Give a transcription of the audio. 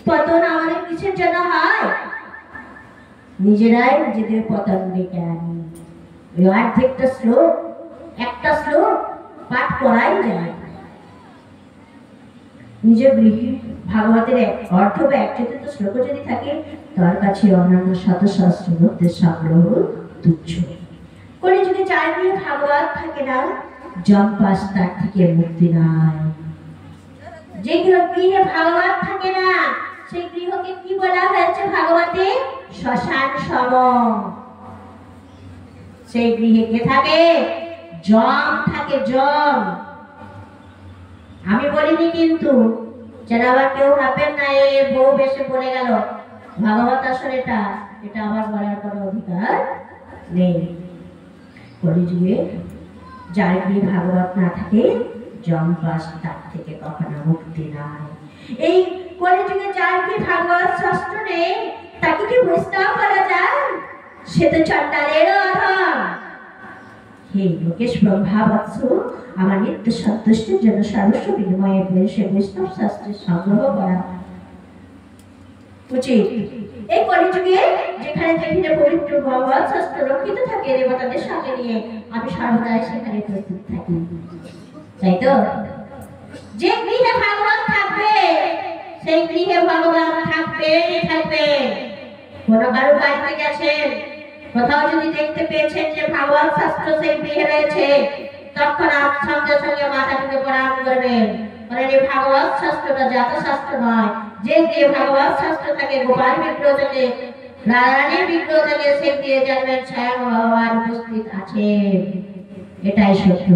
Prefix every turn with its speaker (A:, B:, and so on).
A: পতন আমাদের কিসের জন্য হয়? নিজেরাই নিজেদের পতন ডেকে আনি। ওই অর্ধেকটা শ্লোক, একটা শ্লোক পাঠ করাই যায়। নিজের গৃহে ভাগবতের অর্ধ বা এক চতুর্থ শ্লোক যদি থাকে, তার কাছে অন্যান্য শত সহস্র গ্রন্থের সংগ্রহ তুচ্ছ। করে যদি চার গৃহে ভাগবত থাকে না, জম্পাস তার থেকে মুক্তি নাই। যে গৃহে ভাগবত থাকে না, সেই গৃহকে কি বলা হয়েছে ভাগবতে? শ্মশান সম। সেই গৃহে কে থাকে? যম থাকে, যম। আমি বলিনি কিন্তু, যেন আবার কেউ ভাববেন না এই বউ বেশে পড়ে গেল ভাগবত আসলে এটা আমার বলার কোনো অধিকার নেই। কলিযুগে যার গৃহে ভাগবত না থাকে, যমপাস তার থেকে কখনো মুক্তি নাই। এই কলিযুগে যার গৃহে ভাগবত শাস্ত্র নেই, তাকে কি বৈষ্ণব বলা যায়? সে তো চণ্ডালের অধম। হে লোকেশ ব্রহ্মাবৎস, আমার নিত্য সন্তুষ্টির জন্য সর্বস্ব বিনিময়ে সে বৈষ্ণব শাস্ত্রের সংগ্রহ করা উচিত। এই কলিযুগে যেখানে যেখানে পবিত্র ভগবত শাস্ত্র রক্ষিত থাকে দেবতাদের সঙ্গে নিয়ে, আমি সর্বদাই সেখানে উপস্থিত থাকি, তাই তো? যে গৃহে ভাগবত থাকবে, সেই গৃহে ভগবান থাকবে। কোন কারো বাড়িতে গেছেন, কোথাও যদি দেখতে পেয়েছেন যে ভাগবত শাস্ত্র সেই গৃহে রয়েছে, তখন সঙ্গে সঙ্গে মাথাটাকে প্রণাম করবেন। বলেন এই ভাগবত শাস্ত্রটা জাত শাস্ত্র নয়। যে গৃহে ভাগবত শাস্ত্র থাকে, গোপাল বিগ্রহ থেকে, রানীর বিগ্রহ থেকে, সে গৃহে জানবেন স্বয়ং ভগবান উপস্থিত আছে। এটাই সত্য।